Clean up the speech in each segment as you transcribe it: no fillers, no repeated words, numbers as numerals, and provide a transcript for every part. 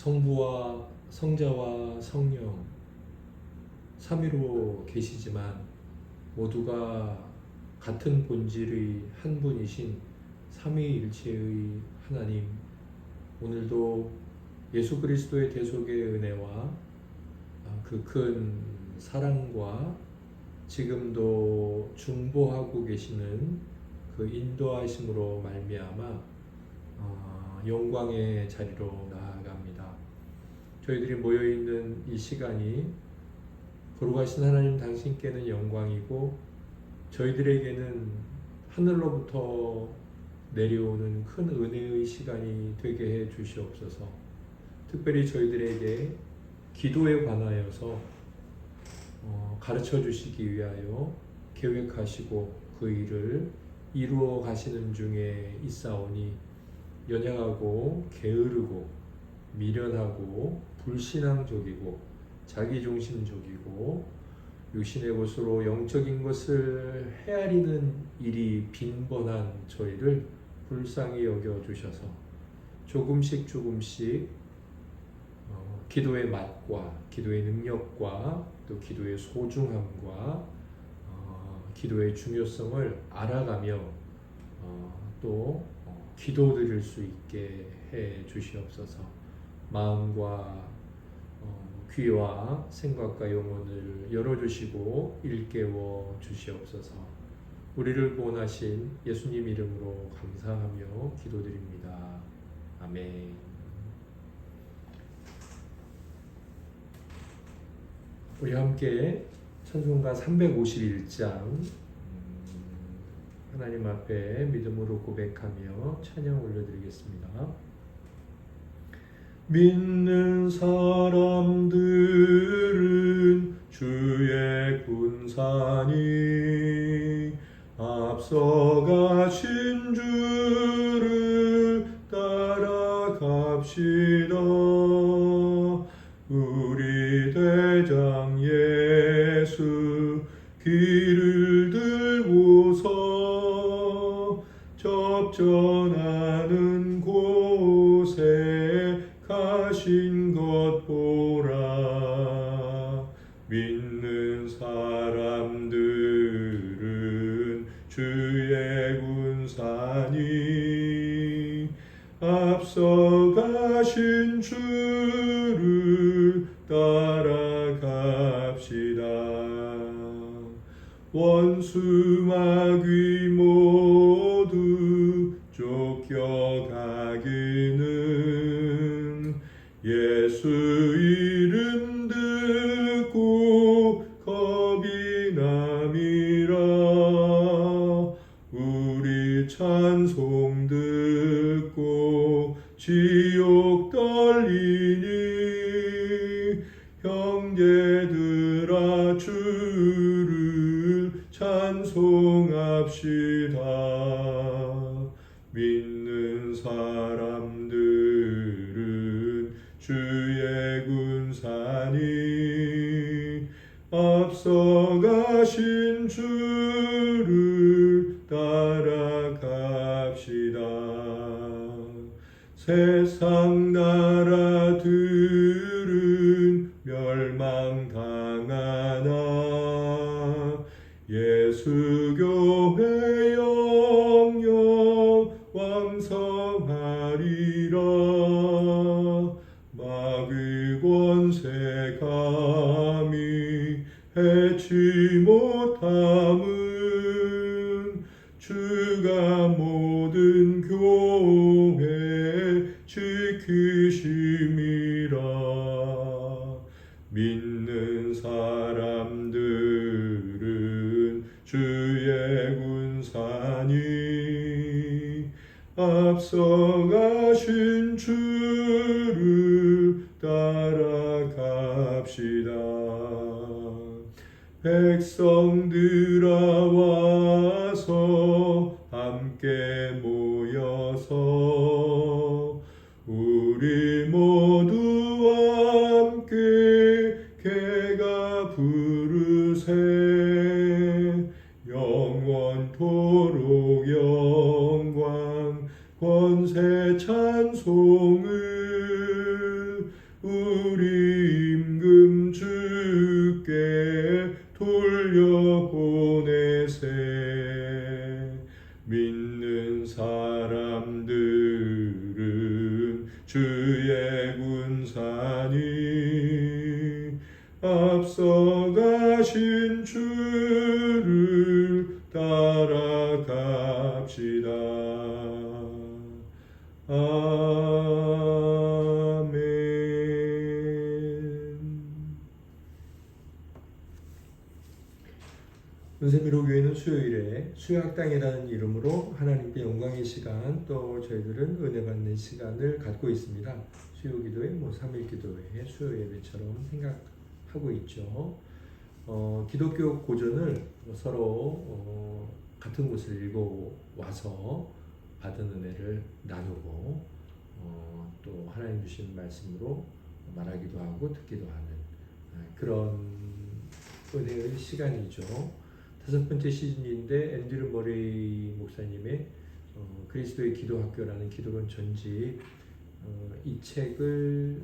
성부와 성자와 성령 삼위로 계시지만 모두가 같은 본질의 한 분이신 삼위일체의 하나님, 오늘도 예수 그리스도의 대속의 은혜와 그 큰 사랑과 지금도 중보하고 계시는 그 인도하심으로 말미암아 영광의 자리로 나아갑니다. 저희들이 모여있는 이 시간이 거룩하신 하나님 당신께는 영광이고 저희들에게는 하늘로부터 내려오는 큰 은혜의 시간이 되게 해 주시옵소서. 특별히 저희들에게 기도에 관하여서 가르쳐 주시기 위하여 계획하시고 그 일을 이루어 가시는 중에 있사오니 연약하고 게으르고 미련하고 불신앙적이고 자기중심적이고 육신의 것으로 영적인 것을 헤아리는 일이 빈번한 저희를 불쌍히 여겨주셔서 조금씩 기도의 맛과 기도의 능력과 또 기도의 소중함과 기도의 중요성을 알아가며 또 기도드릴 수 있게 해 주시옵소서. 마음과 귀와 생각과 영혼을 열어주시고 일깨워 주시옵소서. 우리를 구원하신 예수님 이름으로 감사하며 기도드립니다. 아멘. 우리 함께 찬송가 351장 하나님 앞에 믿음으로 고백하며 찬양 올려드리겠습니다. 믿는 사람들은 주의 군사니 앞서가신 주를 따라갑시다. 우리 대장 예수 길을 들고서 접전하는 곳에 가신 것 보라. 믿는 사람들은 주의 군사니 앞서 가신 주를 따라갑시다. 원수 마귀 모두 쫓겨가기는 예수 이름 듣고 겁이 남이라. 우리 찬송 듣고 지옥 떨리니 형제들아 주를 찬송합시다. 믿는 사람들은 주의 군사니 앞서 가신 주를 따라갑시다. 세상 나라들은 멸망당하나 예수 교회 영영 왕성하리라. 마귀 권세 감히 해치 못함은 주가 모든 교회 지키심이라. 믿는 사람들은 주의 군사니 앞서 가신 주를 따라갑시다. 백성들아 와서 함께 모여서 우리 모두와 함께 개가 부르세. 영원토록 영광 권세 찬송을 주의 군사니 앞서가신 주를 따라갑시다. 은세미로교회는 수요일에 수요학당이라는 이름으로 하나님께 영광의 시간, 또 저희들은 은혜 받는 시간을 갖고 있습니다. 수요기도회, 3일 기도회, 수요 예배처럼 생각하고 있죠. 기독교 고전을 서로 같은 곳을 읽어와서 받은 은혜를 나누고 또 하나님 주신 말씀으로 말하기도 하고 듣기도 하는 그런 은혜의 시간이죠. 5번째 시즌인데 앤드류 머레이 목사님의 그리스도의 기도학교라는 기독원 전집 이 책을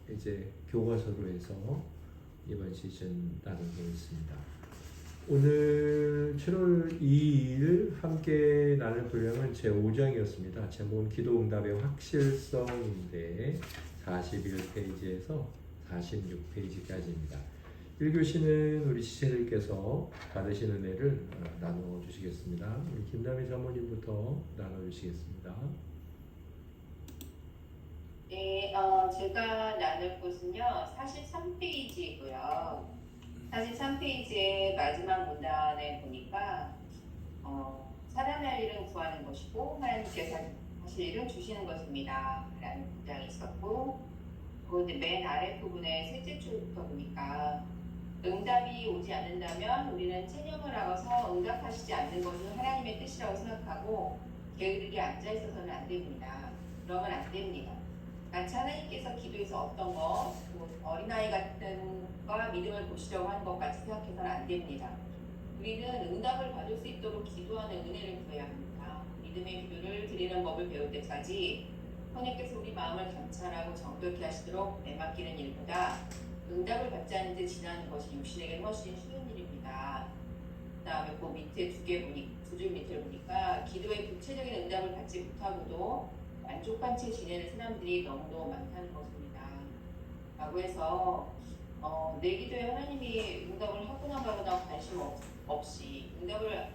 이제 교과서로 해서 이번 시즌 나누고 있습니다. 오늘 7월 2일 함께 나눌 분량은 제5장이었습니다. 제목은 기도응답의 확실성인데 41페이지에서 46페이지까지입니다. 1교시는 우리 지체들께서 받으신 은혜를 나눠 주시겠습니다. 우리 김남희 사모님부터 나눠 주시겠습니다. 네, 제가 나눌 곳은요 43페이지이고요. 43페이지의 마지막 문단에 보니까 살아날 일은 구하는 것이고 하나님께서 하실 일은 주시는 것입니다 라는 문장이 있었고, 그 맨 아래 부분에 셋째 줄부터 보니까 응답이 오지 않는다면 우리는 체념을 하고서 응답하시지 않는 것은 하나님의 뜻이라고 생각하고 게으르게 앉아있어서는 안 됩니다. 그러면 안 됩니다. 마치 하나님께서 기도에서 어떤 것, 어린아이 같은 거 믿음을 보시려고 하는 것 같이 생각해서는 안 됩니다. 우리는 응답을 받을 수 있도록 기도하는 은혜를 구해야 합니다. 믿음의 기도를 드리는 법을 배울 때까지 하나님께서 우리 마음을 감찰하고 정결케 하시도록 내맡기는 일보다 응답을 받지 않은 데 지나는 것이 육신에게 훨씬 쉬운 일입니다. 그 다음에 그 밑에 두 줄 밑을 보니까 기도의 구체적인 응답을 받지 못하고도 만족한 채 지내는 사람들이 너무도 많다는 것입니다. 라고 해서 내 기도에 하나님이 응답을 하거나 말거나 관심 없이 응답을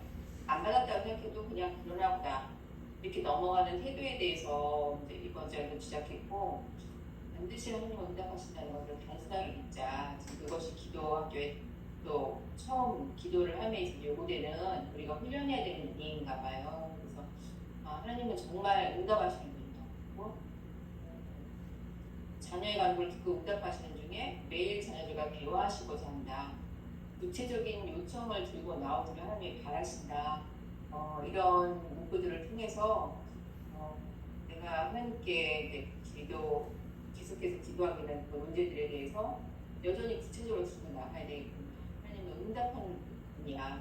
안 받았다고 생각해도 그냥 그러나 보다 이렇게 넘어가는 태도에 대해서 이제 이번 주에도 지적했고, 반드시 하나님 응답하신다는 것을 단순하게 믿자. 그것이 기도학교에 또 처음 기도를 하면서 요구되는 우리가 훈련해야 되는 의미인가 봐요. 그래서 하나님은 정말 응답하시는 분이고, 자녀의 간구를 듣고 응답하시는 중에 매일 자녀들과 대화하시고자 한다. 구체적인 요청을 들고 나오기를 하나님이 바라신다. 이런 문구들을 통해서 내가 하나님께 계속해서 기도하게 된 그 문제들에 대해서 여전히 구체적으로 들고 나가야 되겠구나. 하나님은 응답하는 분이야.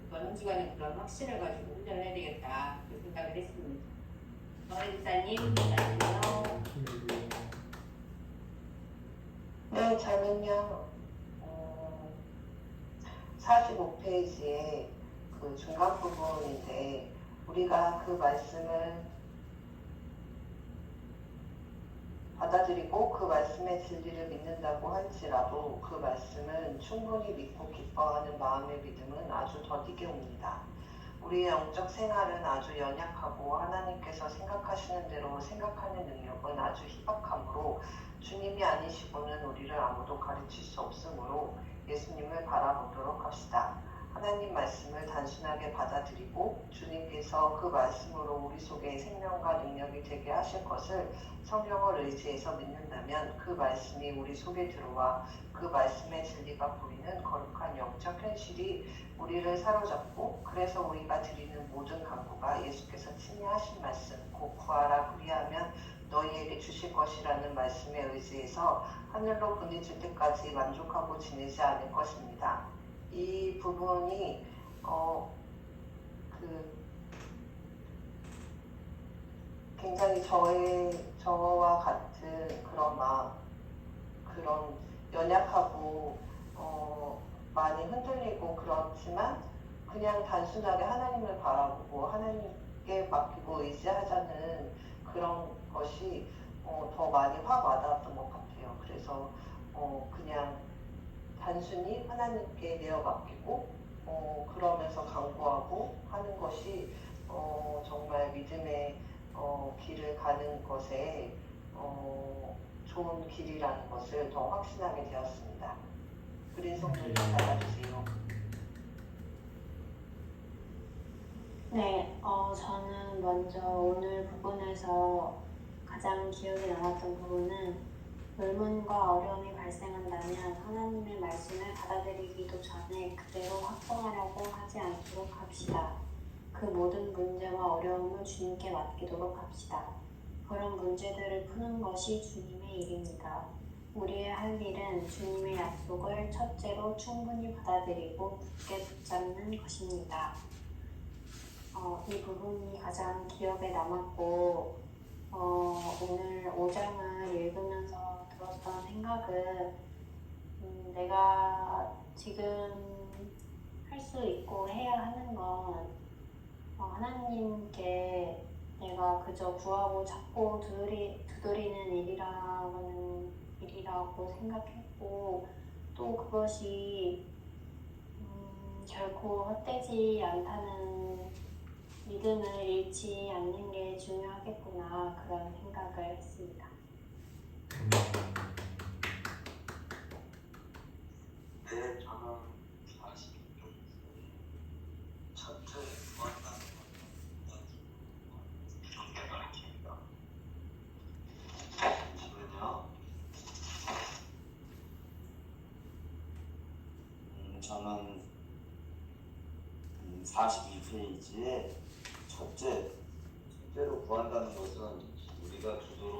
이번 한 주간은 그런 확신을 가지고 훈련을 해야 되겠다. 그 생각을 했습니다. 목사님, 안녕하세요. 네, 저는요 45페이지에 그 중간 부분인데, 우리가 그 말씀을 받아들이고 그 말씀의 진리를 믿는다고 할지라도 그 말씀은 충분히 믿고 기뻐하는 마음의 믿음은 아주 더디게 옵니다. 우리의 영적 생활은 아주 연약하고 하나님께서 생각하시는 대로 생각하는 능력은 아주 희박하므로 주님이 아니시고는 우리를 아무도 가르칠 수 없으므로 예수님을 바라보도록 합시다. 하나님 말씀을 단순하게 받아들이고 주님께서 그 말씀으로 우리 속에 생명과 능력이 되게 하실 것을 성경을 의지해서 믿는다면 그 말씀이 우리 속에 들어와 그 말씀의 진리가 보이는 거룩한 영적 현실이 우리를 사로잡고, 그래서 우리가 드리는 모든 간구가 예수께서 친히 하신 말씀, 곧 구하라 그리하면 너희에게 주실 것이라는 말씀에 의지해서 하늘로 보내줄 때까지 만족하고 지내지 않을 것입니다. 이 부분이 굉장히 저와 같은 그런 마음, 그런 연약하고 많이 흔들리고 그렇지만 그냥 단순하게 하나님을 바라보고 하나님께 맡기고 의지하자는 그런 것이 더 많이 확 와닿았던 것 같아요. 그래서 그냥 단순히 하나님께 내어 맡기고 그러면서 강구하고 하는 것이 정말 믿음의 길을 가는 것에 좋은 길이라는 것을 더 확신하게 되었습니다. 그린 성도님 받아주세요. 네, 저는 먼저 오늘 부분에서 가장 기억에 남았던 부분은 의문과 어려움이 발생한다면 하나님의 말씀을 받아들이기도 전에 그대로 확정하려고 하지 않도록 합시다. 그 모든 문제와 어려움을 주님께 맡기도록 합시다. 그런 문제들을 푸는 것이 주님의 일입니다. 우리의 할 일은 주님의 약속을 첫째로 충분히 받아들이고 굳게 붙잡는 것입니다. 이 부분이 가장 기억에 남았고 오늘 5장을 읽으면서 들었던 생각은 내가 지금 할 수 있고 해야 하는 건 하나님께 내가 그저 구하고 찾고 두드리는 일이라고 생각했고 또 그것이 결코 헛되지 않다는 믿음을 잃지 않는 게 중요하겠구나 그런 생각을 했습니다. 네, 저는 40쪽 첫째 만나는 경계 가르칩니다. 지금요, 저는 42페이지에 첫째로 구한다는 것은 우리가 주도로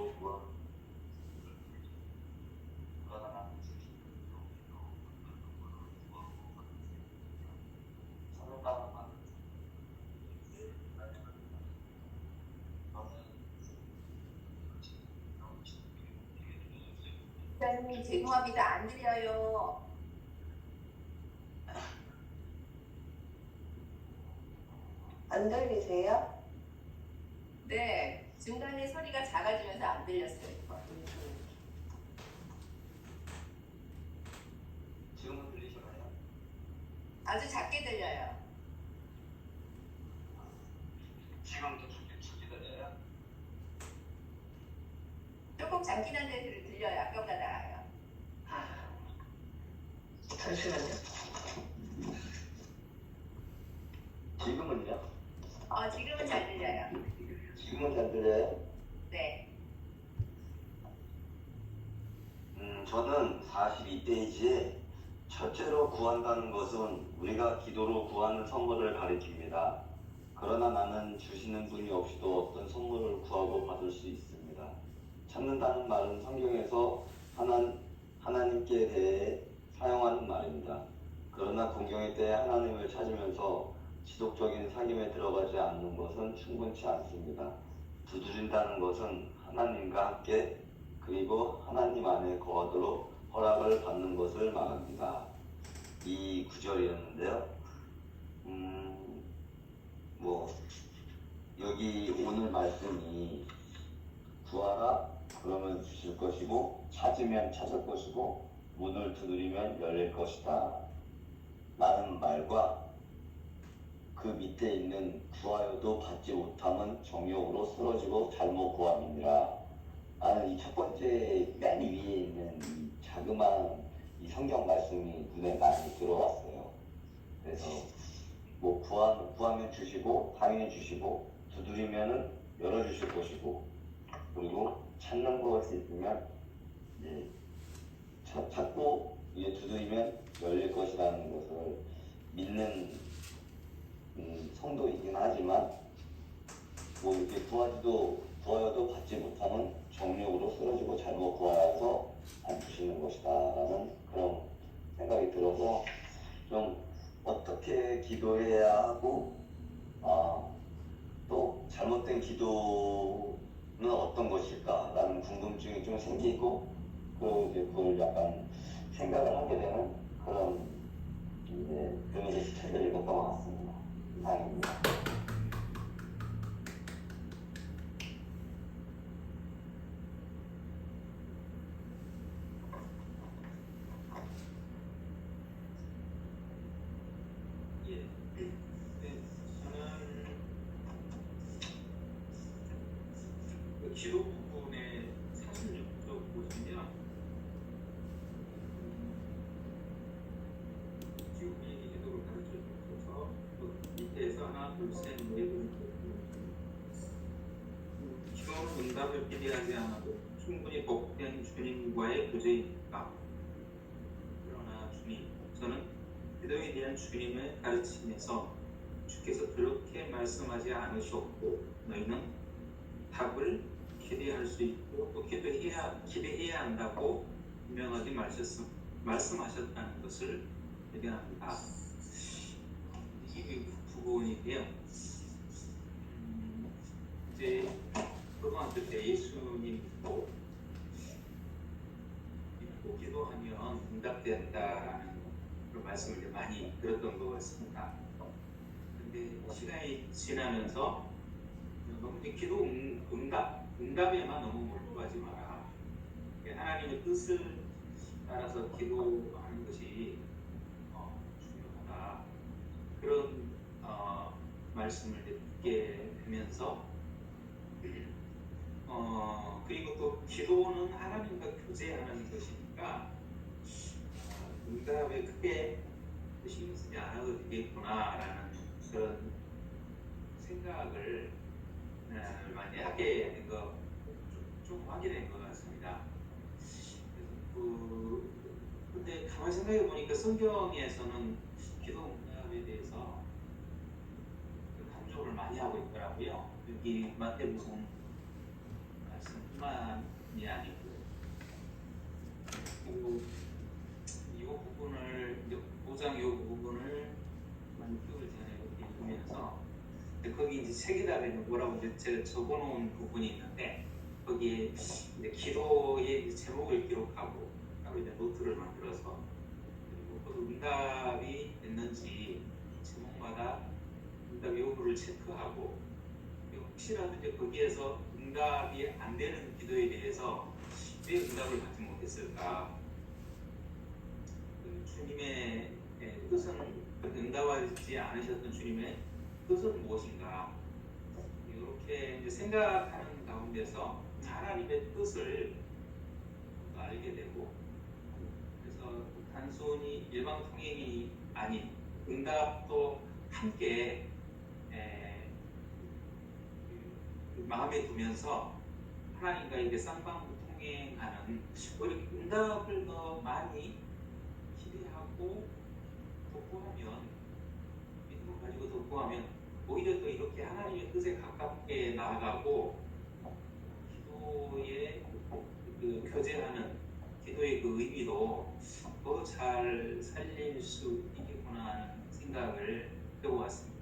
목사님 죄송합니다. 안 들려요. 안 들리세요? 네, 중간에 소리가 작아지면서 안 들렸어요. 지금은 들리시나요? 아주 작게 들려요. 지금도 죽게 들려요? 조금 잠긴 한데 들려요. 아까보다 나아요. 잠시만요. 지금은요? 지금은 잘 들려요. 지금은 잘 들려요? 네. 저는 42페이지에 첫째로 구한다는 것은 우리가 기도로 구하는 선물을 가리킵니다. 그러나 나는 주시는 분이 없이도 어떤 선물을 구하고 받을 수 있습니다. 찾는다는 말은 성경에서 하나님께 대해 사용하는 말입니다. 그러나 공경의 때에 하나님을 찾으면서 지속적인 사귐에 들어가지 않는 것은 충분치 않습니다. 두드린다는 것은 하나님과 함께 그리고 하나님 안에 거하도록 허락을 받는 것을 말합니다. 이 구절이었는데요. 여기 오늘 말씀이 구하라 그러면 주실 것이고 찾으면 찾을 것이고 문을 두드리면 열릴 것이다 라는 말과 그 밑에 있는 구하여도 받지 못함은 정욕으로 쓰러지고 잘못 구함이니라 라는 이 첫 번째 맨 위에 있는 이 자그마한 이 성경 말씀이 눈에 많이 들어왔어요. 그래서 구하면 주시고 당연히 주시고 두드리면은 열어주실 것이고 그리고 찾는 것이 있으면 이제 찾고 이제 두드리면 열릴 것이라는 것을 믿는 성도이긴 하지만 이렇게 구하여도 받지 못하면 정욕으로 쓰러지고 잘못 구하여서 안 주시는 것이다 라는 그런 생각이 들어서 좀 어떻게 기도해야 하고 또 잘못된 기도는 어떤 것일까 라는 궁금증이 좀 생기고 그리고 이제 그걸 약간 생각을 하게 되는 그런 이제 그런 책을 읽었던 것 같습니다. 이상입니다. 기도 부분의 사실력도 보시면 지옥의 기도를 가르쳐 주셔서 그 밑에서 하나 둘셋넷 기도 응답을 기대하지 않아도 충분히 복된 주님과의 교제입니다. 그러나 주님, 저는 기도에 대한 주님의 가르침에서 주께서 그렇게 말씀하지 않으셨고 너희는 답을 기대할 수 있고 또 기대해야 한다고 분명하게 말씀하셨다는 것을 발견합니다. 이 부분인데요. 이제 고등학교 때 예수님 믿고 기도하면 응답된다라는 그런 말씀을 이제 많이 들었던 것 같습니다. 근데 시간이 지나면서 너무 이제 기도 응답에만 너무 몰두하지 마라. 하나님의 뜻을 따라서 기도하는 것이 중요하다. 그런 말씀을 듣게 되면서 그리고 또 기도는 하나님과 교제하는 것이니까 응답에 크게 신경 쓰지 않아도 되겠구나라는 그런 생각을 많이 하게 된 거 좀 하게 된 것 같습니다. 근데 가만히 생각해 보니까 성경에서는 기도 응답에 대해서 강조를 많이 하고 있더라고요. 여기 마태복음 말씀뿐만이 아니고 그리고 이 부분을 5장 이 부분을 만격을 전에 읽으면서 거기 이제 책에다가 뭐라고 이제 제가 적어놓은 부분이 있는데 거기에 이제 기도의 제목을 기록하고 따로 이제 노트를 만들어서 그리고 그 응답이 됐는지 제목마다 응답 여부를 체크하고 그리고 혹시라도 이제 거기에서 응답이 안 되는 기도에 대해서 왜 응답을 받지 못했을까? 주님의 뜻은 응답하지 않으셨던 주님의 뜻은 무엇인가? 이렇게 이제 생각하는 가운데서 하나님의 뜻을 알게 되고 그래서 단순히 일방 통행이 아닌 응답도 함께 마음에 두면서 하나님과 이렇게 쌍방울 통행하는 우리 응답을 더 많이 기대하고 독보하면 믿음을 가지고 독보하면 오히려 또 이렇게 하나님의 뜻에 가깝게 나아가고 기도에 그 교제하는 기도의 그 의미도 더 잘 살릴 수 있겠구나 하는 생각을 해보았습니다.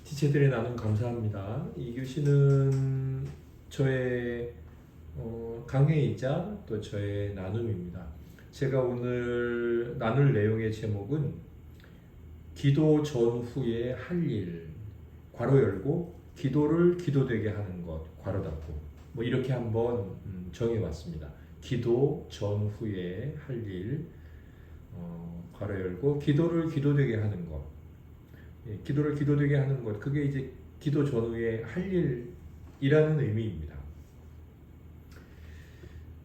지체들의 나눔 감사합니다. 이 교시는 저의 강해이자 또 저의 나눔입니다. 제가 오늘 나눌 내용의 제목은 기도 전후에 할 일, 괄호 열고 기도를 기도되게 하는 것, 괄호 닫고 뭐 이렇게 한번 정해봤습니다. 기도 전후에 할 일, 괄호 열고 기도를 기도되게 하는 것, 기도를 기도되게 하는 것, 그게 이제 기도 전후에 할 일이라는 의미입니다.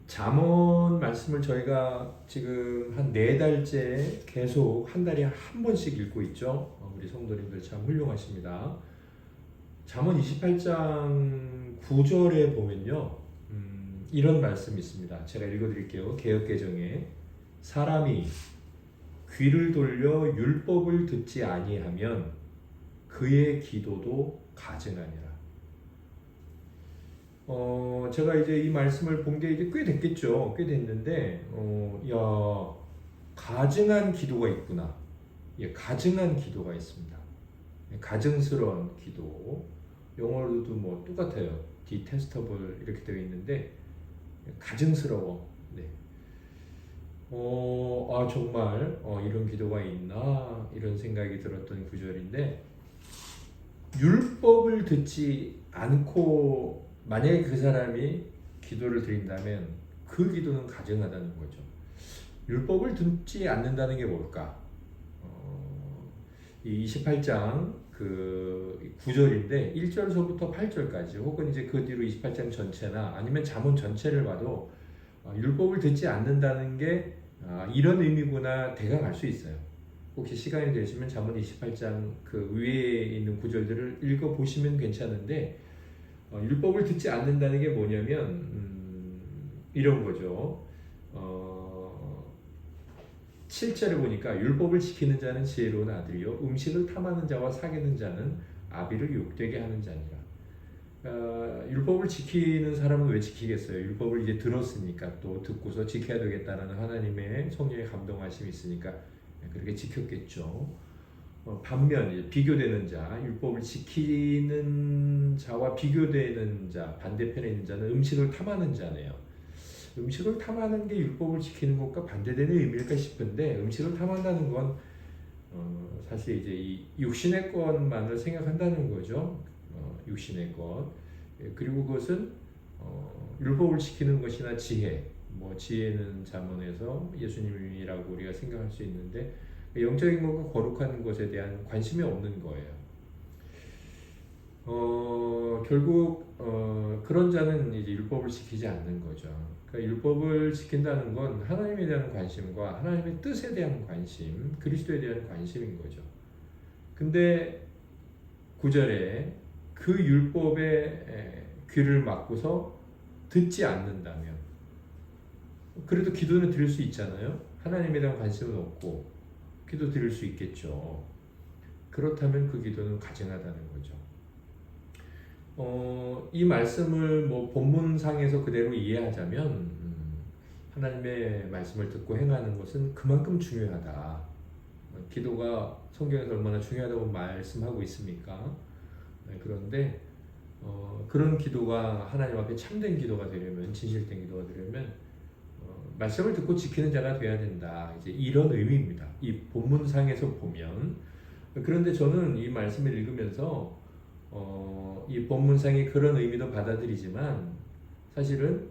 잠언 말씀을 저희가 지금 한 4달째 계속 한 달에 한 번씩 읽고 있죠. 우리 성도님들 참 훌륭하십니다. 잠언 28장 9절에 보면요, 이런 말씀이 있습니다. 제가 읽어드릴게요. 개역개정에 사람이 귀를 돌려 율법을 듣지 아니하면 그의 기도도 가증하니라. 제가 이제 이 말씀을 본 게 이제 꽤 됐겠죠. 꽤 됐는데, 가증한 기도가 있구나. 예, 가증한 기도가 있습니다. 가증스러운 기도. 영어로도 뭐 똑같아요. detestable 이렇게 되어 있는데, 가증스러워. 네. 정말 이런 기도가 있나 이런 생각이 들었던 구절인데, 율법을 듣지 않고 만약에 그 사람이 기도를 드린다면 그 기도는 가증하다는 거죠. 율법을 듣지 않는다는 게 뭘까? 이 28장 그 9절인데 1절서부터 8절까지 혹은 이제 그 뒤로 28장 전체나 아니면 잠언 전체를 봐도 율법을 듣지 않는다는 게 이런 의미구나 대강 알 수 있어요. 혹시 시간이 되시면 잠언 28장 그 위에 있는 구절들을 읽어보시면 괜찮은데 율법을 듣지 않는다는 게 뭐냐면 이런 거죠. 7절에 보니까 율법을 지키는 자는 지혜로운 아들이요 음식을 탐하는 자와 사귀는 자는 아비를 욕되게 하는 자니라. 율법을 지키는 사람은 왜 지키겠어요? 율법을 이제 들었으니까 또 듣고서 지켜야 되겠다라는 하나님의 성령의 감동하심이 있으니까 그렇게 지켰겠죠. 반면 이제 비교되는 자, 율법을 지키는 자와 비교되는 자, 반대편에 있는 자는 음식을 탐하는 자네요. 음식을 탐하는 게 율법을 지키는 것과 반대되는 의미일까 싶은데 음식을 탐한다는 건 사실 이제 이 육신의 것만을 생각한다는 거죠. 육신의 것. 그리고 그것은 율법을 지키는 것이나 지혜, 뭐 지혜는 잠언에서 예수님이라고 우리가 생각할 수 있는데 영적인 것과 거룩한 것에 대한 관심이 없는 거예요. 결국 그런 자는 이제 율법을 지키지 않는 거죠. 그러니까 율법을 지킨다는 건 하나님에 대한 관심과 하나님의 뜻에 대한 관심, 그리스도에 대한 관심인 거죠. 근데 9절에 그 율법에 귀를 막고서 듣지 않는다면 그래도 기도는 드릴 수 있잖아요. 하나님에 대한 관심은 없고 기도 드릴 수 있겠죠. 그렇다면 그 기도는 가증하다는 거죠. 이 말씀을 뭐 본문상에서 그대로 이해하자면 하나님의 말씀을 듣고 행하는 것은 그만큼 중요하다. 기도가 성경에서 얼마나 중요하다고 말씀하고 있습니까? 그런데 그런 기도가 하나님 앞에 참된 기도가 되려면 진실된 기도가 되려면 말씀을 듣고 지키는 자가 되어야 된다. 이제 이런 의미입니다. 이 본문상에서 보면 그런데 저는 이 말씀을 읽으면서 이 본문상의 그런 의미도 받아들이지만 사실은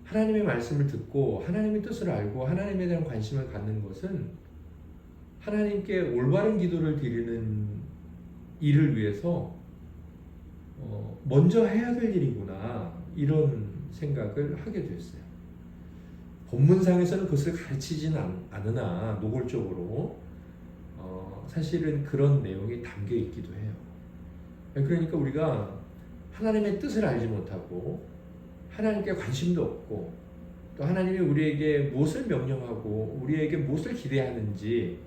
하나님의 말씀을 듣고 하나님의 뜻을 알고 하나님에 대한 관심을 갖는 것은 하나님께 올바른 기도를 드리는 일을 위해서 먼저 해야 될 일이구나 이런 생각을 하게 됐어요. 본문상에서는 그것을 가르치지는 않으나 노골적으로 사실은 그런 내용이 담겨 있기도 해요. 그러니까 우리가 하나님의 뜻을 알지 못하고 하나님께 관심도 없고 또 하나님이 우리에게 무엇을 명령하고 우리에게 무엇을 기대하는지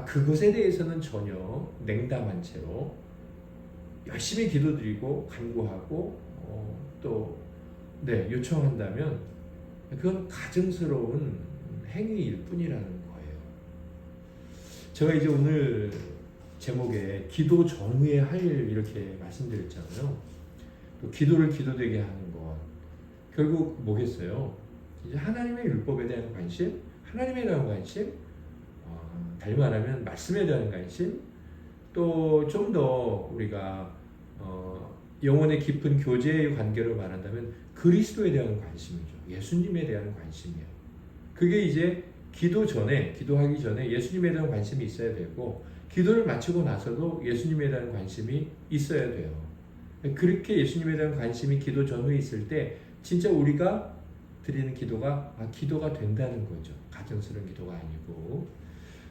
그것에 대해서는 전혀 냉담한 채로 열심히 기도드리고 간구하고 또 요청한다면 그건 가증스러운 행위일 뿐이라는 거예요. 제가 이제 오늘 제목에 기도 전후에 할 일 이렇게 말씀드렸잖아요. 또 기도를 기도되게 하는 것 결국 뭐겠어요? 이제 하나님의 율법에 대한 관심, 하나님에 대한 관심, 달리 말하면 말씀에 대한 관심, 또 좀 더 우리가 영혼의 깊은 교제의 관계로 말한다면 그리스도에 대한 관심이죠. 예수님에 대한 관심이에요. 그게 이제 기도하기 전에 예수님에 대한 관심이 있어야 되고 기도를 마치고 나서도 예수님에 대한 관심이 있어야 돼요. 그렇게 예수님에 대한 관심이 기도 전후에 있을 때 진짜 우리가 드리는 기도가 기도가 된다는 거죠. 가증스러운 기도가 아니고.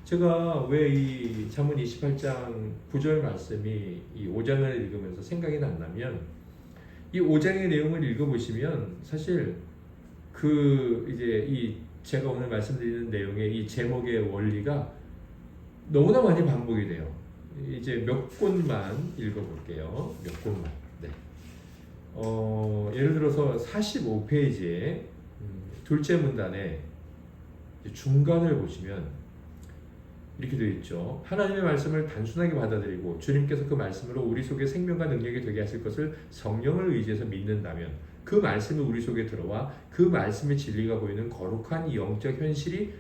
제가 왜 이 잠언 28장 9절 말씀이 이 5장을 읽으면서 생각이 났냐면 이 5장의 내용을 읽어보시면 사실 제가 오늘 말씀드리는 내용의 이 제목의 원리가 너무나 많이 반복이 돼요. 이제 몇 곳만 읽어볼게요. 몇 곳만. 예를 들어서 45페이지에 둘째 문단에 중간을 보시면 이렇게 되어 있죠. 하나님의 말씀을 단순하게 받아들이고 주님께서 그 말씀으로 우리 속에 생명과 능력이 되게 하실 것을 성령을 의지해서 믿는다면 그 말씀이 우리 속에 들어와 그 말씀의 진리가 보이는 거룩한 영적 현실이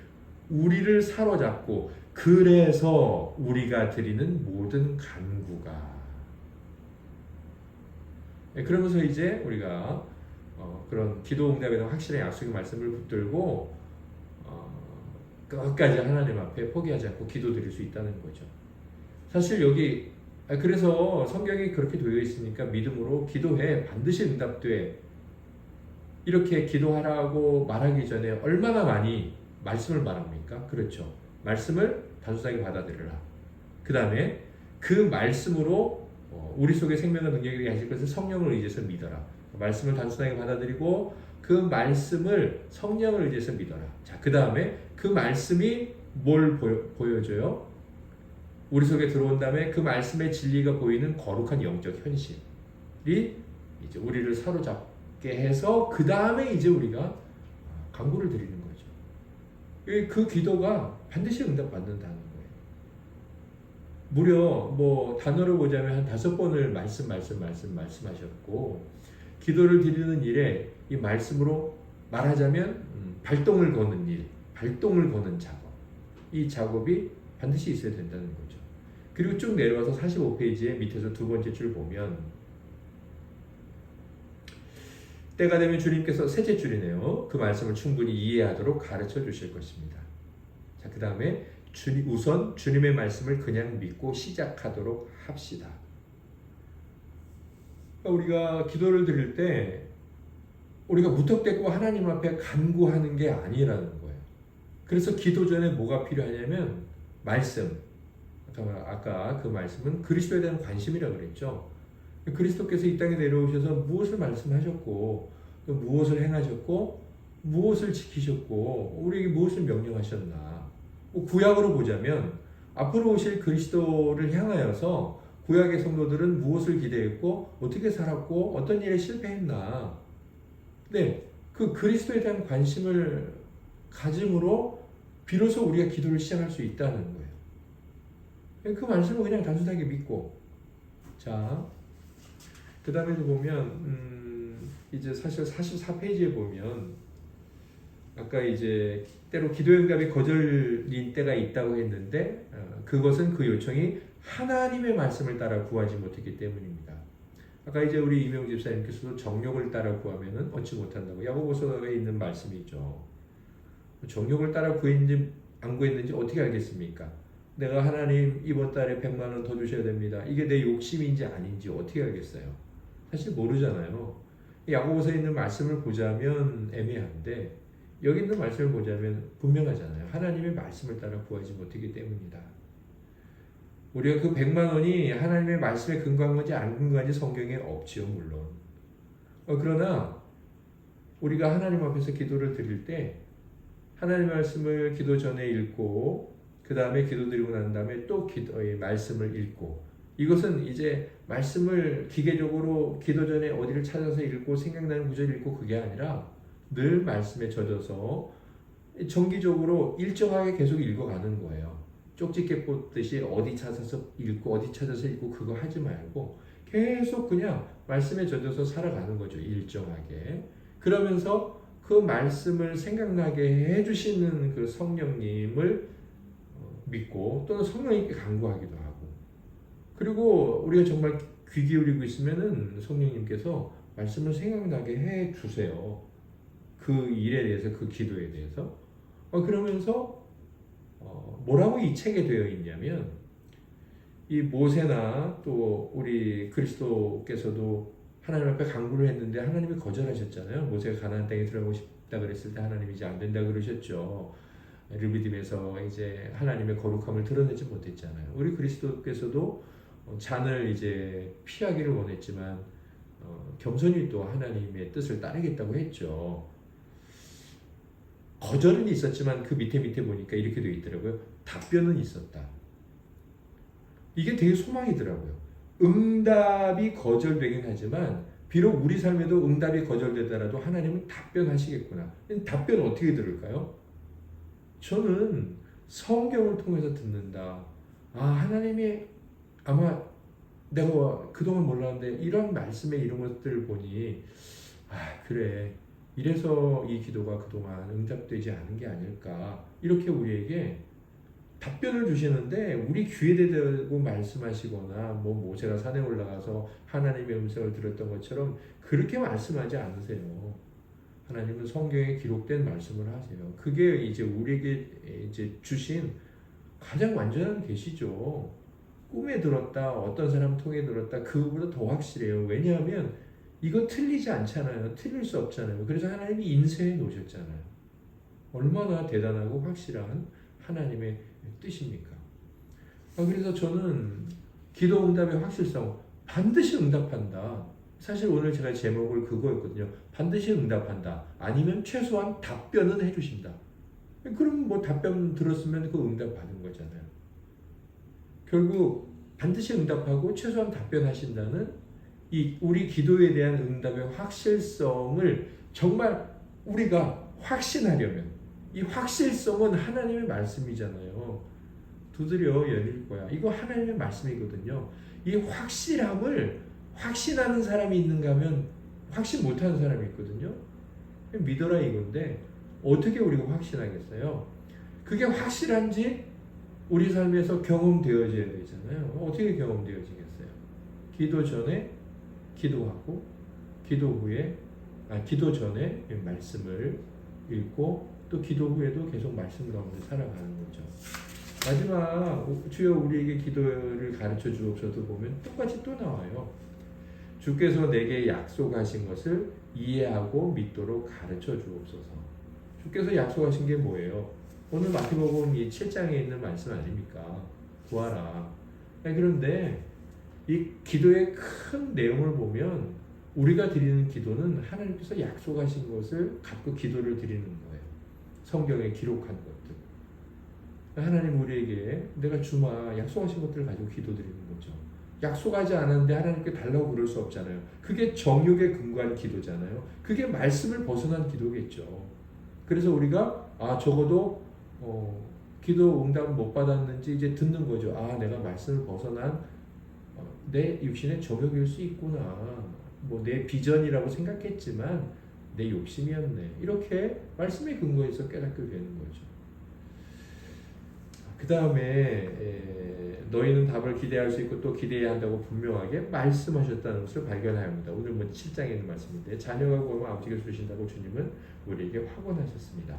우리를 사로잡고 그래서 우리가 드리는 모든 간구가 그러면서 이제 우리가 그런 기도 응답에 대한 확실한 약속의 말씀을 붙들고 끝까지 하나님 앞에 포기하지 않고 기도드릴 수 있다는 거죠. 사실 여기 그래서 성경이 그렇게 되어 있으니까 믿음으로 기도해 반드시 응답돼 이렇게 기도하라고 말하기 전에 얼마나 많이 말씀을 말합니까? 그렇죠. 말씀을 단순하게 받아들여라. 그 다음에 그 말씀으로 우리 속에 생명과 능력이 되게 하실 것을 성령을 의지해서 믿어라. 말씀을 단순하게 받아들이고 그 말씀을 성령을 의지해서 믿어라. 자, 그 다음에 그 말씀이 뭘 보여줘요? 우리 속에 들어온 다음에 그 말씀의 진리가 보이는 거룩한 영적 현실이 이제 우리를 사로잡게 해서 그 다음에 이제 우리가 간구를 드리는 거죠. 그 기도가 반드시 응답받는다는 거예요. 무려 뭐 단어로 보자면 한 5번을 말씀하셨고 기도를 드리는 일에 이 말씀으로 말하자면 발동을 거는 일, 발동을 거는 작업, 이 작업이 반드시 있어야 된다는 거죠. 그리고 쭉 내려와서 45페이지에 밑에서 두 번째 줄 보면 때가 되면 주님께서 셋째 줄이네요. 그 말씀을 충분히 이해하도록 가르쳐 주실 것입니다. 자, 그 다음에 우선 주님의 말씀을 그냥 믿고 시작하도록 합시다. 우리가 기도를 드릴 때 우리가 무턱대고 하나님 앞에 간구하는 게 아니라는 거예요. 그래서 기도 전에 뭐가 필요하냐면 말씀. 아까 그 말씀은 그리스도에 대한 관심이라고 그랬죠. 그리스도께서 이 땅에 내려오셔서 무엇을 말씀하셨고 무엇을 행하셨고 무엇을 지키셨고 우리에게 무엇을 명령하셨나. 구약으로 보자면 앞으로 오실 그리스도를 향하여서 구약의 성도들은 무엇을 기대했고 어떻게 살았고 어떤 일에 실패했나. 네, 그 그리스도에 대한 관심을 가짐으로 비로소 우리가 기도를 시작할 수 있다는 거예요. 그 말씀을 그냥 단순하게 믿고. 자, 그 다음에도 보면 이제 사실 44페이지에 보면 아까 이제 때로 기도의 응답이 거절인 때가 있다고 했는데 그것은 그 요청이 하나님의 말씀을 따라 구하지 못했기 때문입니다. 아까 이제 우리 이명 집사님께서도 정욕을 따라 구하면은 얻지 못한다고 야고보서에 있는 말씀이죠. 정욕을 따라 구했는지 안 구했는지 어떻게 알겠습니까? 내가 하나님 이번 달에 100만 원 더 주셔야 됩니다. 이게 내 욕심인지 아닌지 어떻게 알겠어요? 사실 모르잖아요. 야고보서에 있는 말씀을 보자면 애매한데 여기 있는 말씀을 보자면 분명하잖아요. 하나님의 말씀을 따라 구하지 못하기 때문이다. 우리가 그 100만 원이 하나님의 말씀에 근거한 건지 안 근거한지 성경에 없지요, 물론. 그러나 우리가 하나님 앞에서 기도를 드릴 때 하나님 말씀을 기도 전에 읽고 그 다음에 기도 드리고 난 다음에 또 기도의 말씀을 읽고 이것은 이제 말씀을 기계적으로 기도 전에 어디를 찾아서 읽고 생각나는 구절 읽고 그게 아니라 늘 말씀에 젖어서 정기적으로 일정하게 계속 읽어가는 거예요. 쪽집게 뽑듯이 어디 찾아서 읽고 그거 하지 말고 계속 그냥 말씀에 젖어서 살아가는 거죠. 일정하게. 그러면서 그 말씀을 생각나게 해주시는 그 성령님을 믿고 또는 성령님께 간구하기도 하고 그리고 우리가 정말 귀 기울이고 있으면은 성령님께서 말씀을 생각나게 해 주세요. 그 일에 대해서 그 기도에 대해서 그러면서 뭐라고 이 책에 되어 있냐면 이 모세나 또 우리 그리스도께서도 하나님 앞에 간구를 했는데 하나님이 거절하셨잖아요. 모세가 가나안 땅에 들어가고 싶다 그랬을 때 하나님이 이제 안 된다 그러셨죠. 르비딤에서 이제 하나님의 거룩함을 드러내지 못했잖아요. 우리 그리스도께서도 잔을 이제 피하기를 원했지만 겸손히 또 하나님의 뜻을 따르겠다고 했죠. 거절은 있었지만 그 밑에 보니까 이렇게 되어 있더라고요. 답변은 있었다. 이게 되게 소망이더라고요. 응답이 거절되긴 하지만 비록 우리 삶에도 응답이 거절되더라도 하나님은 답변하시겠구나. 답변 어떻게 들을까요? 저는 성경을 통해서 듣는다. 하나님이 아마 내가 그동안 몰랐는데 이런 말씀에 이런 것들을 보니 그래. 이래서 이 기도가 그동안 응답되지 않은 게 아닐까. 이렇게 우리에게 답변을 주시는데 우리 귀에 대고 말씀하시거나 뭐 모세가 산에 올라가서 하나님의 음성을 들었던 것처럼 그렇게 말씀하지 않으세요. 하나님은 성경에 기록된 말씀을 하세요. 그게 이제 우리에게 이제 주신 가장 완전한 계시죠. 꿈에 들었다, 어떤 사람 통해 들었다, 그거보다 더 확실해요. 왜냐하면 이거 틀리지 않잖아요. 틀릴 수 없잖아요. 그래서 하나님이 인쇄해 놓으셨잖아요. 얼마나 대단하고 확실한 하나님의 뜻입니까? 그래서 저는 기도 응답의 확실성, 반드시 응답한다. 사실 오늘 제가 제목을 그거였거든요. 반드시 응답한다. 아니면 최소한 답변은 해주신다. 그럼 뭐 답변 들었으면 그 응답 받은 거잖아요. 결국 반드시 응답하고 최소한 답변하신다는 이 우리 기도에 대한 응답의 확실성을 정말 우리가 확신하려면 이 확실성은 하나님의 말씀이잖아요. 두드려 열릴 거야. 이거 하나님의 말씀이거든요. 이 확실함을 확신하는 사람이 있는가 하면 확신 못하는 사람이 있거든요. 믿어라 이건데 어떻게 우리가 확신하겠어요? 그게 확실한지 우리 삶에서 경험되어져야 되잖아요. 어떻게 경험되어지겠어요? 기도 전에 기도하고 기도 후에 기도 전에 말씀을 읽고 또 기도 후에도 계속 말씀 가운데 살아가는 거죠. 마지막 주여 우리에게 기도를 가르쳐 주옵소서 보면 똑같이 또 나와요. 주께서 내게 약속하신 것을 이해하고 믿도록 가르쳐 주옵소서. 주께서 약속하신 게 뭐예요? 오늘 마태복음 이 7장에 있는 말씀 아닙니까? 구하라. 그런데 이 기도의 큰 내용을 보면 우리가 드리는 기도는 하나님께서 약속하신 것을 갖고 기도를 드리는 거예요. 성경에 기록한 것들. 하나님 우리에게 내가 주마 약속하신 것들을 가지고 기도드리는 거죠. 약속하지 않았는데 하나님께 달라고 그럴 수 없잖아요. 그게 정욕에 근거한 기도잖아요. 그게 말씀을 벗어난 기도겠죠. 그래서 우리가 적어도 기도 응답 못 받았는지 이제 듣는 거죠. 내가 말씀을 벗어난 내 육신의 정욕일 수 있구나. 뭐 내 비전이라고 생각했지만 내 욕심이었네. 이렇게 말씀의 근거에서 깨닫게 되는 거죠. 그 다음에 너희는 답을 기대할 수 있고 또 기대해야 한다고 분명하게 말씀하셨다는 것을 발견해야 합니다. 오늘 뭐 7장에 있는 말씀인데 자녀가 구하면 아버지가 주신다고 주님은 우리에게 확언하셨습니다.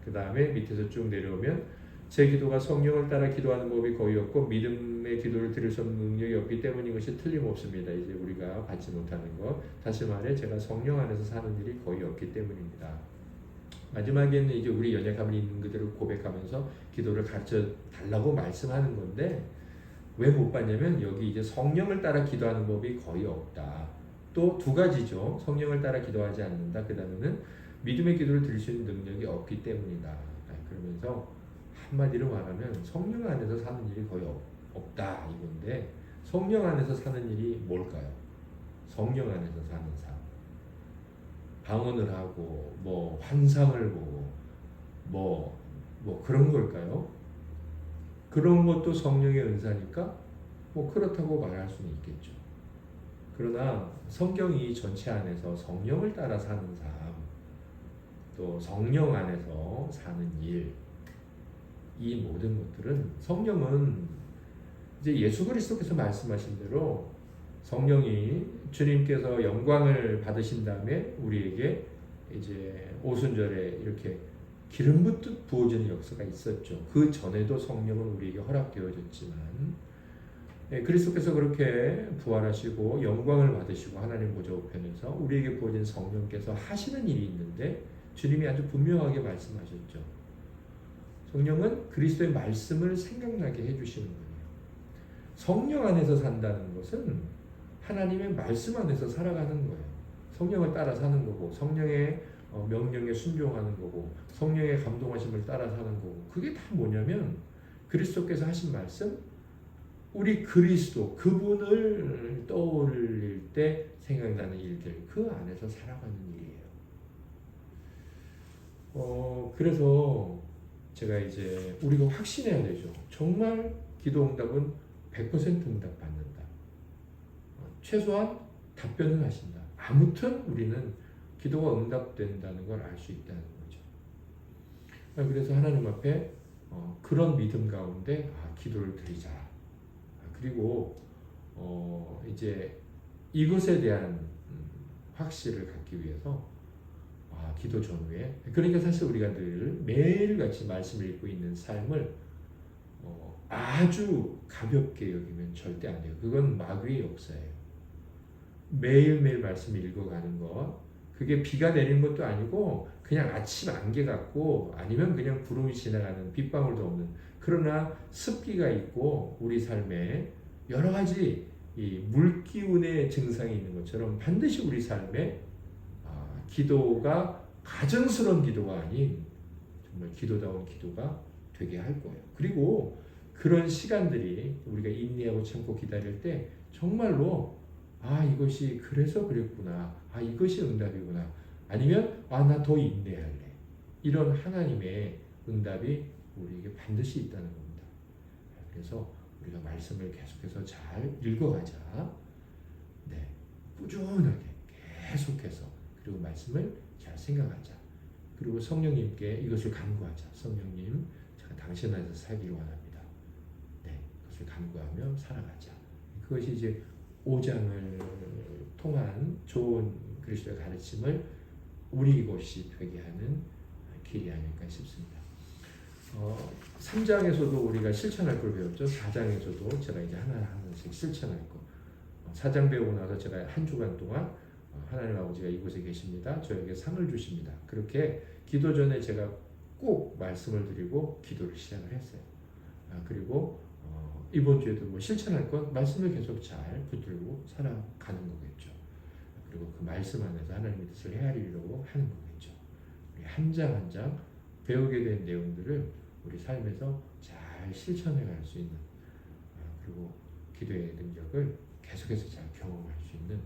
그 다음에 밑에서 쭉 내려오면 제 기도가 성령을 따라 기도하는 법이 거의 없고 믿음의 기도를 드릴 수 없는 능력이 없기 때문인 것이 틀림없습니다. 이제 우리가 받지 못하는 것, 다시 말해 제가 성령 안에서 사는 일이 거의 없기 때문입니다. 마지막에는 이제 우리 연약함을 있는 그대로 고백하면서 기도를 가르쳐 달라고 말씀하는 건데 왜 못 받냐면 여기 이제 성령을 따라 기도하는 법이 거의 없다. 또 두 가지죠. 성령을 따라 기도하지 않는다. 그 다음에는 믿음의 기도를 드릴 수 있는 능력이 없기 때문이다. 그러면서 한마디로 말하면 성령 안에서 사는 일이 거의 없다 이건데 성령 안에서 사는 일이 뭘까요? 성령 안에서 사는 삶. 방언을 하고 뭐 환상을 보고 뭐 그런 걸까요? 그런 것도 성령의 은사니까 뭐 그렇다고 말할 수는 있겠죠. 그러나 성경이 전체 안에서 성령을 따라 사는 삶, 또 성령 안에서 사는 일, 이 모든 것들은 성령은 이제 예수 그리스도께서 말씀하신 대로 성령이 주님께서 영광을 받으신 다음에 우리에게 이제 오순절에 이렇게 기름 붓듯 부어지는 역사가 있었죠. 그 전에도 성령은 우리에게 허락되어졌지만 그리스도께서 그렇게 부활하시고 영광을 받으시고 하나님 보좌 우편에서 우리에게 부어진 성령께서 하시는 일이 있는데 주님이 아주 분명하게 말씀하셨죠. 성령은 그리스도의 말씀을 생각나게 해주시는 거예요. 성령 안에서 산다는 것은 하나님의 말씀 안에서 살아가는 거예요. 성령을 따라 사는 거고 성령의 명령에 순종하는 거고 성령의 감동하심을 따라 사는 거고 그게 다 뭐냐면 그리스도께서 하신 말씀 우리 그리스도 그분을 떠올릴 때 생각나는 일들 그 안에서 살아가는 일이에요. 그래서 제가 이제 우리가 확신해야 되죠. 정말 기도 응답은 100% 응답 받는다. 최소한 답변은 하신다. 아무튼 우리는 기도가 응답된다는 걸 알 수 있다는 거죠. 그래서 하나님 앞에 그런 믿음 가운데 기도를 드리자. 그리고 이제 이것에 대한 확실을 갖기 위해서 기도 전후에, 그러니까 사실 우리가 늘 매일같이 말씀을 읽고 있는 삶을 아주 가볍게 여기면 절대 안 돼요. 그건 마귀의 역사예요. 매일매일 말씀을 읽어가는 것, 그게 비가 내리는 것도 아니고 그냥 아침 안개 같고 아니면 그냥 구름이 지나가는 빗방울도 없는, 그러나 습기가 있고 우리 삶에 여러 가지 이 물기운의 증상이 있는 것처럼 반드시 우리 삶에 기도가 가정스러운 기도가 아닌 정말 기도다운 기도가 되게 할 거예요. 그리고 그런 시간들이 우리가 인내하고 참고 기다릴 때 정말로 이것이 그래서 그랬구나, 이것이 응답이구나, 아니면 나 더 인내할래, 이런 하나님의 응답이 우리에게 반드시 있다는 겁니다. 그래서 우리가 말씀을 계속해서 잘 읽어가자. 네, 꾸준하게 계속해서, 그리고 말씀을 잘 생각하자. 그리고 성령님께 이것을 간구하자. 성령님, 제가 당신 안에서 살기를 원합니다. 네, 그것을 간구하며 살아가자. 그것이 이제 5장을 통한 좋은 그리스도의 가르침을 우리 것이 되게 하는 길이 아닐까 싶습니다. 3장에서도 우리가 실천할 걸 배웠죠. 4장에서도 제가 이제 하나씩 실천할 거. 4장 배우고 나서 제가 한 주간 동안 하나님 아버지가 이곳에 계십니다. 저에게 상을 주십니다. 그렇게 기도 전에 제가 꼭 말씀을 드리고 기도를 시작을 했어요. 그리고 이번 주에도 뭐 실천할 것, 말씀을 계속 잘 붙들고 살아가는 거겠죠. 그리고 그 말씀 안에서 하나님의 뜻을 헤아리려고 하는 거겠죠. 우리 한 장 한 장 배우게 된 내용들을 우리 삶에서 잘 실천해 갈 수 있는, 그리고 기도의 능력을 계속해서 잘 경험할 수 있는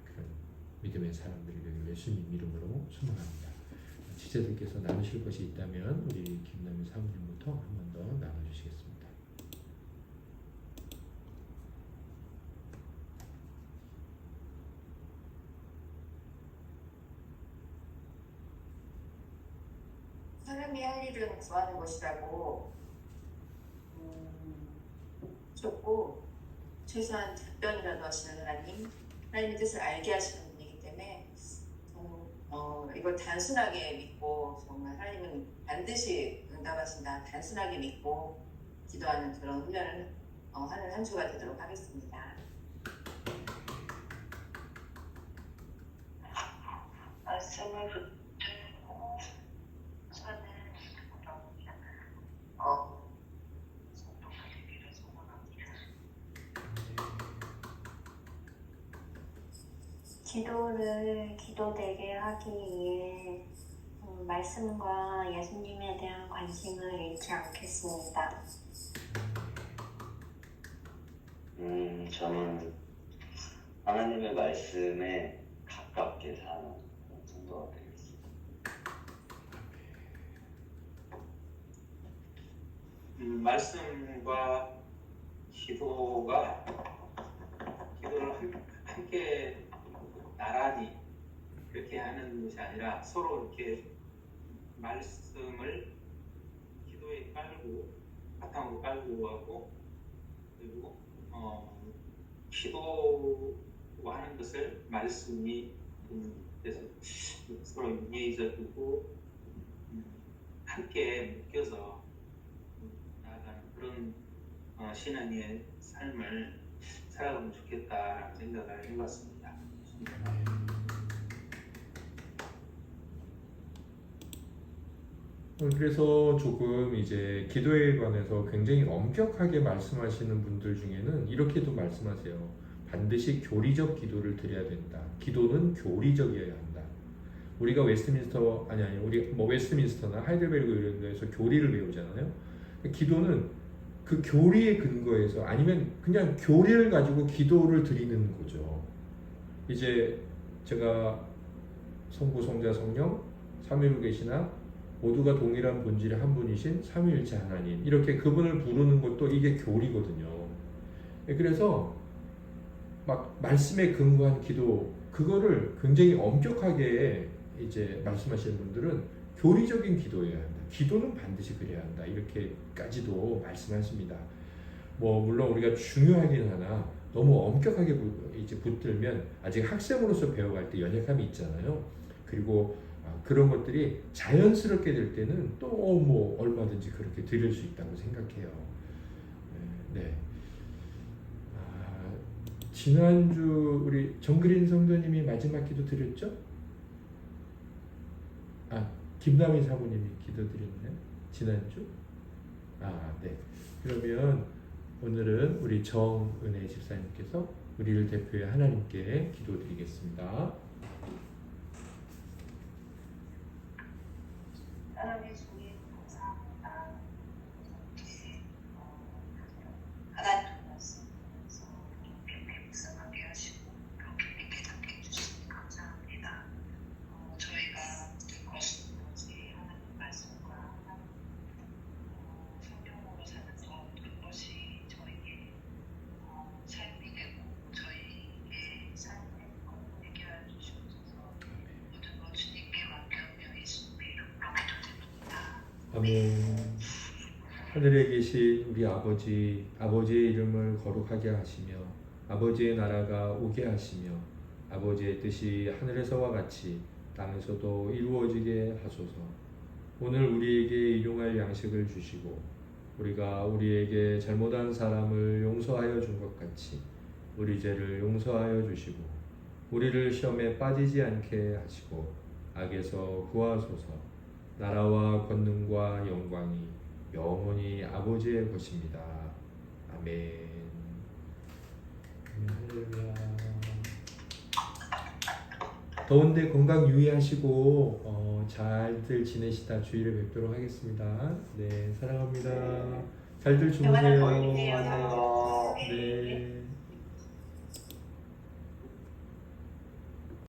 그런 믿음의 사람들이 되기를 예수님 이름으로 소망합니다. 지체들께서 나누실 것이 있다면 우리 김남희 사모님부터 한 번 더 나눠주시겠습니다. 사람이 할 일은 구하는 것이라고 줬고, 최소한 답변이라도 하시는 하나님의 뜻을 알게 하시는 분이기 때문에 저는 이걸 단순하게 믿고, 정말 하나님은 반드시 응답하신다, 단순하게 믿고 기도하는 그런 훈련을 하는 한 주가 되도록 하겠습니다. 말씀을 붙들고 사는 성도가 되기를 소망합니다. 기도를 기도되게 하기 위해 말씀과 예수님에 대한 관심을 잃지 않겠습니다. 저는 하나님의 말씀에 가깝게 사는 성도가 되겠습니다. 말씀과 기도를 함께 나란히 그렇게 하는 것이 아니라 서로 이렇게 말씀을 기도에 깔고 바탕으로 깔고 하고, 그리고 기도하는 것을 말씀이 그래서 서로 이해해서 두고 함께 묶여서 나아가는 그런 신앙의 삶을 살아가면 좋겠다라는 생각을 해봤습니다. 그래서 조금 이제 기도에 관해서 굉장히 엄격하게 말씀하시는 분들 중에는 이렇게도 말씀하세요. 반드시 교리적 기도를 드려야 된다. 기도는 교리적이어야 한다. 우리가 우리 뭐 웨스트민스터나 하이델베르그 이런 데서 교리를 배우잖아요. 기도는 그 교리의 근거에서, 아니면 그냥 교리를 가지고 기도를 드리는 거죠. 이제 제가 성부, 성자, 성령, 삼위일구 계시나 모두가 동일한 본질의 한 분이신 삼위일체 하나님, 이렇게 그분을 부르는 것도 이게 교리거든요. 그래서 막 말씀에 근거한 기도, 그거를 굉장히 엄격하게 이제 말씀하시는 분들은 교리적인 기도여야 한다. 기도는 반드시 그래야 한다. 이렇게까지도 말씀하십니다. 뭐 물론 우리가 중요하긴 하나 너무 엄격하게 이제 붙들면 아직 학생으로서 배워갈 때 연약함이 있잖아요. 그리고 그런 것들이 자연스럽게 될 때는 또 뭐 얼마든지 그렇게 드릴 수 있다고 생각해요. 네. 지난주 우리 정그린 성도님이 마지막 기도 드렸죠? 김남희 사모님이 기도 드렸나요? 지난주? 네. 그러면 오늘은 우리 정은혜 집사님께서 우리를 대표해 하나님께 기도드리겠습니다. 하나님 주님 감사합니다. 하나님 말씀에서 깊이 묵상하게 하시고 깊이 깨닫게 해주시니 감사합니다. 저희가 것이 하나님 말씀과 성경으로 사는 것 그것이 저희의 삶이 되고 저희의 삶의 건물되게 하여 주시옵소서. 모든 것 주님께 맡겨며 예수님의 이름으로 기도드립니다. 아멘. 하늘에 계신 우리 아버지, 아버지의 이름을 거룩하게 하시며 아버지의 나라가 오게 하시며 아버지의 뜻이 하늘에서와 같이 땅에서도 이루어지게 하소서. 오늘 우리에게 일용할 양식을 주시고 우리가 우리에게 잘못한 사람을 용서하여 준 것 같이 우리 죄를 용서하여 주시고 우리를 시험에 빠지지 않게 하시고 악에서 구하소서. 나라와 권능과 영광이 영원히 아버지의 것입니다. 아멘. 할렐루야. 더운데 건강 유의하시고 잘들 지내시다 주의를 뵙도록 하겠습니다. 네, 사랑합니다. 잘들 주무세요. 영원한 네.